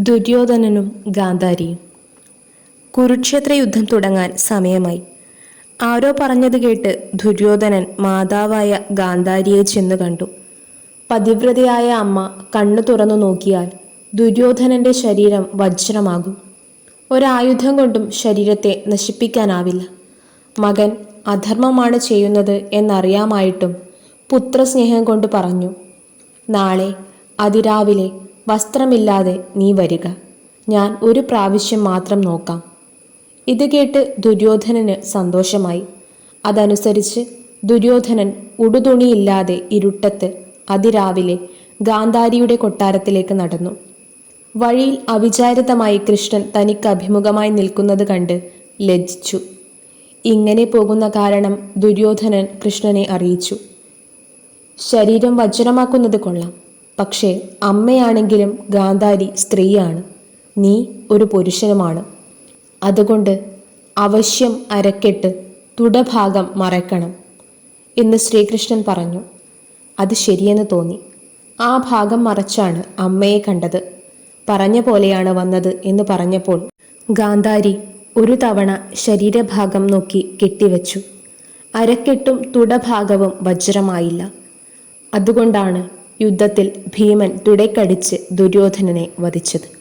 ദുര്യോധനനും ഗാന്ധാരിയും. കുരുക്ഷേത്ര യുദ്ധം തുടങ്ങാൻ സമയമായി. ആരോ പറഞ്ഞത് കേട്ട് ദുര്യോധനൻ മാതാവായ ഗാന്ധാരിയെ ചെന്നു കണ്ടു. പതിവ്രതയായ അമ്മ കണ്ണു തുറന്നു നോക്കിയാൽ ദുര്യോധനന്റെ ശരീരം വജ്രമാകും. ഒരായുധം കൊണ്ടും ശരീരത്തെ നശിപ്പിക്കാനാവില്ല. മകൻ അധർമ്മമാണ് ചെയ്യുന്നത് എന്നറിയാമായിട്ടും പുത്രസ്നേഹം കൊണ്ട് പറഞ്ഞു, നാളെ അതിരാവിലെ വസ്ത്രമില്ലാതെ നീ വരിക, ഞാൻ ഒരു പ്രാവശ്യം മാത്രം നോക്കാം. ഇത് കേട്ട് ദുര്യോധനന് സന്തോഷമായി. അതനുസരിച്ച് ദുര്യോധനൻ ഉടുതുണിയില്ലാതെ ഇരുട്ടത്ത് അതിരാവിലെ ഗാന്ധാരിയുടെ കൊട്ടാരത്തിലേക്ക് നടന്നു. വഴിയിൽ അവിചാരിതമായി കൃഷ്ണൻ തനിക്ക് അഭിമുഖമായി നിൽക്കുന്നത് കണ്ട് ലജ്ജിച്ചു. ഇങ്ങനെ പോകുന്ന കാരണം ദുര്യോധനൻ കൃഷ്ണനെ അറിയിച്ചു. ശരീരം വജ്രമാക്കുന്നത് കൊള്ളാം, പക്ഷേ അമ്മയാണെങ്കിലും ഗാന്ധാരി സ്ത്രീയാണ്, നീ ഒരു പുരുഷനുമാണ്. അതുകൊണ്ട് അവശ്യം അരക്കെട്ട് തുടഭാഗം മറയ്ക്കണം എന്ന് ശ്രീകൃഷ്ണൻ പറഞ്ഞു. അത് ശരിയെന്ന് തോന്നി. ആ ഭാഗം മറച്ചാണ് അമ്മയെ കണ്ടത്. പറഞ്ഞ പോലെയാണ് വന്നത് എന്ന് പറഞ്ഞപ്പോൾ ഗാന്ധാരി ഒരു തവണ ശരീരഭാഗം നോക്കി കെട്ടിവെച്ചു. അരക്കെട്ടും തുടഭാഗവും വജ്രമായില്ല. അതുകൊണ്ടാണ് യുദ്ധത്തിൽ ഭീമൻ തുടയ്ക്കടിച്ച് ദുര്യോധനനെ വധിച്ചത്.